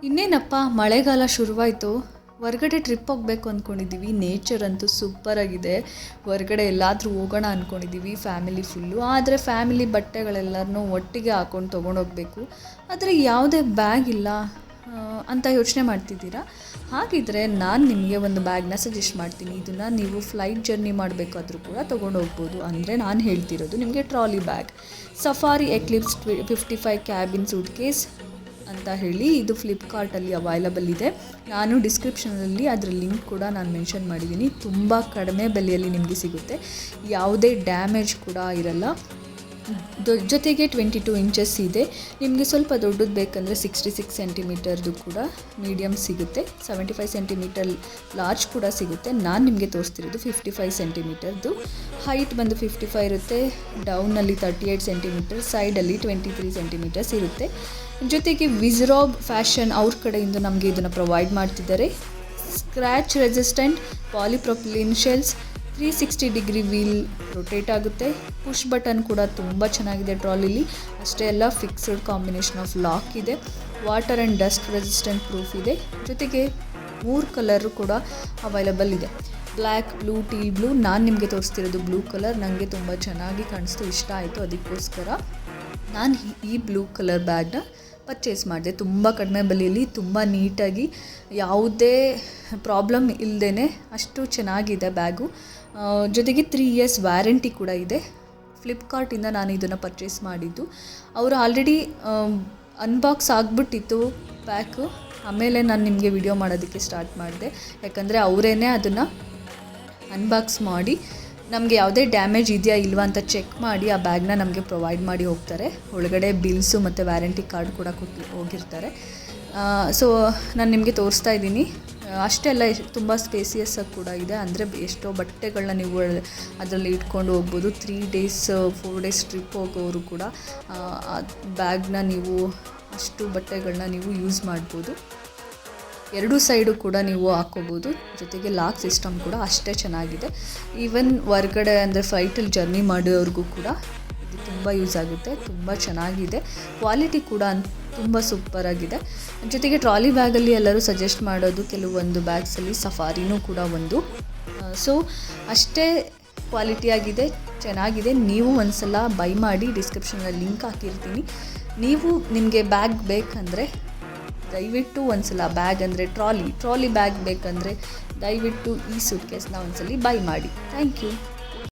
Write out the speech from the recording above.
ಇನ್ನೇನಪ್ಪ ಮಳೆಗಾಲ ಶುರುವಾಯಿತು. ಹೊರ್ಗಡೆ ಟ್ರಿಪ್ ಹೋಗಬೇಕು ಅಂದ್ಕೊಂಡಿದ್ದೀವಿ. ನೇಚರ್ ಅಂತೂ ಸೂಪರಾಗಿದೆ. ಹೊರಗಡೆ ಎಲ್ಲಾದರೂ ಹೋಗೋಣ ಅಂದ್ಕೊಂಡಿದ್ದೀವಿ ಫ್ಯಾಮಿಲಿ ಫುಲ್ಲು. ಆದರೆ ಫ್ಯಾಮಿಲಿ ಬಟ್ಟೆಗಳೆಲ್ಲರನ್ನೂ ಒಟ್ಟಿಗೆ ಹಾಕ್ಕೊಂಡು ತೊಗೊಂಡೋಗ್ಬೇಕು. ಆದರೆ ಯಾವುದೇ ಬ್ಯಾಗ್ ಇಲ್ಲ ಅಂತ ಯೋಚನೆ ಮಾಡ್ತಿದ್ದೀರಾ? ಹಾಗಿದ್ರೆ ನಾನು ನಿಮಗೆ ಒಂದು ಬ್ಯಾಗ್ನ ಸಜೆಸ್ಟ್ ಮಾಡ್ತೀನಿ. ಇದನ್ನು ನೀವು ಫ್ಲೈಟ್ ಜರ್ನಿ ಮಾಡಬೇಕಾದ್ರೂ ಕೂಡ ತೊಗೊಂಡು ಹೋಗ್ಬೋದು. ಅಂದರೆ ನಾನು ಹೇಳ್ತಿರೋದು ನಿಮಗೆ trolley bag, Safari Eclipse 55 cabin suitcase ಅಂತ ಹೇಳಿ. ಇದು ಫ್ಲಿಪ್ಕಾರ್ಟಲ್ಲಿ ಅವೈಲಬಲ್ ಇದೆ. ನಾನು ಡಿಸ್ಕ್ರಿಪ್ಷನಲ್ಲಿ ಅದರ ಲಿಂಕ್ ಕೂಡ ನಾನು ಮೆನ್ಷನ್ ಮಾಡಿದ್ದೀನಿ. ತುಂಬ ಕಡಿಮೆ ಬೆಲೆಯಲ್ಲಿ ನಿಮಗೆ ಸಿಗುತ್ತೆ. ಯಾವುದೇ ಡ್ಯಾಮೇಜ್ ಕೂಡ ಇರಲ್ಲ. ಜೊತೆಗೆ 22 ಇಂಚಸ್ ಇದೆ. ನಿಮಗೆ ಸ್ವಲ್ಪ ದೊಡ್ಡದು ಬೇಕಂದರೆ 66 ಸೆಂಟಿಮೀಟರ್ದು ಕೂಡ ಮೀಡಿಯಮ್ ಸಿಗುತ್ತೆ. 75 ಸೆಂಟಿಮೀಟರ್ ಲಾರ್ಜ್ ಕೂಡ ಸಿಗುತ್ತೆ. ನಾನು ನಿಮಗೆ ತೋರಿಸ್ತಿರೋದು 55 ಸೆಂಟಿಮೀಟರ್ದು. ಹೈಟ್ ಬಂದು 55 ಇರುತ್ತೆ. ಡೌನಲ್ಲಿ 38 ಸೆಂಟಿಮೀಟರ್, ಸೈಡಲ್ಲಿ 23 ಸೆಂಟಿಮೀಟರ್ಸ್ ಇರುತ್ತೆ. ಜೊತೆಗೆ ವಿಜ್ರಾಬ್ ಫ್ಯಾಷನ್ ಅವ್ರ ಕಡೆಯಿಂದ ನಮಗೆ ಇದನ್ನು ಪ್ರೊವೈಡ್ ಮಾಡ್ತಿದ್ದಾರೆ. Scratch resistant polypropylene shells, 360 degree wheel rotate ಆಗುತ್ತೆ. ಪುಷ್ ಬಟನ್ ಕೂಡ ತುಂಬ ಚೆನ್ನಾಗಿದೆ ಟ್ರಾಲಿಲಿ. ಅಷ್ಟೇ ಅಲ್ಲ, ಫಿಕ್ಸ್ಡ್ ಕಾಂಬಿನೇಷನ್ ಆಫ್ ಲಾಕ್ ಇದೆ. Water and dust resistant proof ಇದೆ. ಜೊತೆಗೆ 3 ಕಲರು ಕೂಡ ಅವೈಲಬಲ್ ಇದೆ. Black, blue, teal blue. ನಾನು ನಿಮಗೆ ತೋರಿಸ್ತಿರೋದು ಬ್ಲೂ ಕಲರ್. ನನಗೆ ತುಂಬ ಚೆನ್ನಾಗಿ ಕಾಣಿಸ್ತು, ಇಷ್ಟ ಆಯಿತು. ಅದಕ್ಕೋಸ್ಕರ ನಾನು ಈ ಬ್ಲೂ ಕಲರ್ ಬ್ಯಾಗ್ನ ಪರ್ಚೇಸ್ ಮಾಡಿದೆ. ತುಂಬ ಕಡಿಮೆ ಬೆಲೆಯಲ್ಲಿ, ತುಂಬ ನೀಟಾಗಿ, ಯಾವುದೇ ಪ್ರಾಬ್ಲಮ್ ಇಲ್ಲದೇ ಅಷ್ಟು ಚೆನ್ನಾಗಿದೆ ಬ್ಯಾಗು. ಜೊತೆಗೆ 3 ಇಯರ್ಸ್ ವ್ಯಾರಂಟಿ ಕೂಡ ಇದೆ. ಫ್ಲಿಪ್ಕಾರ್ಟಿಂದ ನಾನು ಇದನ್ನು ಪರ್ಚೇಸ್ ಮಾಡಿದ್ದು. ಅವರು ಆಲ್ರೆಡಿ ಅನ್ಬಾಕ್ಸ್ ಆಗಿಬಿಟ್ಟಿತ್ತು ಪ್ಯಾಕು. ಆಮೇಲೆ ನಾನು ನಿಮಗೆ ವಿಡಿಯೋ ಮಾಡೋದಕ್ಕೆ ಸ್ಟಾರ್ಟ್ ಮಾಡಿದೆ. ಯಾಕಂದರೆ ಅವರೇ ಅದನ್ನು ಅನ್ಬಾಕ್ಸ್ ಮಾಡಿ ನಮಗೆ ಯಾವುದೇ ಡ್ಯಾಮೇಜ್ ಇದೆಯಾ ಇಲ್ವಾ ಅಂತ ಚೆಕ್ ಮಾಡಿ ಆ ಬ್ಯಾಗ್ನ ನಮಗೆ ಪ್ರೊವೈಡ್ ಮಾಡಿ ಹೋಗ್ತಾರೆ. ಒಳಗಡೆ ಬಿಲ್ಸು ಮತ್ತು ವ್ಯಾರಂಟಿ ಕಾರ್ಡ್ ಕೂಡ ಕೊಟ್ಟು ಹೋಗಿರ್ತಾರೆ. ಸೊ ನಾನು ನಿಮಗೆ ತೋರಿಸ್ತಾ ಇದ್ದೀನಿ. ಅಷ್ಟೇ ಅಲ್ಲ, ತುಂಬ ಸ್ಪೇಸಿಯಸ್ಸಾಗಿ ಕೂಡ ಇದೆ. ಅಂದರೆ ಎಷ್ಟೋ ಬಟ್ಟೆಗಳನ್ನ ನೀವು ಅದರಲ್ಲಿ ಇಟ್ಕೊಂಡು ಹೋಗ್ಬೋದು. 3 ಡೇಸ್ 4 ಡೇಸ್ ಟ್ರಿಪ್ ಹೋಗೋರು ಕೂಡ ಬ್ಯಾಗ್ನ ನೀವು ಅಷ್ಟು ಬಟ್ಟೆಗಳನ್ನ ನೀವು ಯೂಸ್ ಮಾಡ್ಬೋದು. 2 ಸೈಡು ಕೂಡ ನೀವು ಹಾಕ್ಕೋಬೋದು. ಜೊತೆಗೆ ಲಾಕ್ ಸಿಸ್ಟಮ್ ಕೂಡ ಅಷ್ಟೇ ಚೆನ್ನಾಗಿದೆ. ಈವನ್ ಹೊರ್ಗಡೆ ಅಂದರೆ ಫ್ಲೈಟಲ್ಲಿ ಜರ್ನಿ ಮಾಡೋರಿಗೂ ಕೂಡ ಇದು ತುಂಬ ಯೂಸ್ ಆಗುತ್ತೆ. ತುಂಬ ಚೆನ್ನಾಗಿದೆ. ಕ್ವಾಲಿಟಿ ಕೂಡ ತುಂಬ ಸೂಪರಾಗಿದೆ. ಜೊತೆಗೆ ಟ್ರಾಲಿ ಬ್ಯಾಗಲ್ಲಿ ಎಲ್ಲರೂ ಸಜೆಸ್ಟ್ ಮಾಡೋದು ಕೆಲವೊಂದು ಬ್ಯಾಗ್ಸಲ್ಲಿ ಸಫಾರಿನೂ ಕೂಡ ಒಂದು. ಸೊ ಅಷ್ಟೇ ಕ್ವಾಲಿಟಿಯಾಗಿದೆ, ಚೆನ್ನಾಗಿದೆ. ನೀವು ಒಂದು ಸಲ ಬೈ ಮಾಡಿ. ಡಿಸ್ಕ್ರಿಪ್ಷನಲ್ಲಿ ಲಿಂಕ್ ಹಾಕಿರ್ತೀನಿ. ನೀವು ನಿಮಗೆ ಬ್ಯಾಗ್ ಬೇಕಂದರೆ ದಯವಿಟ್ಟು ಒಂದು ಸಲ, ಬ್ಯಾಗ್ ಅಂದರೆ ಟ್ರಾಲಿ ಬ್ಯಾಗ್ ಬೇಕಂದರೆ ದಯವಿಟ್ಟು ಈ ಸೂಟ್ ಕೇಸ್ನ ಒಂದು ಸಲ ಬೈ ಮಾಡಿ. Thank you.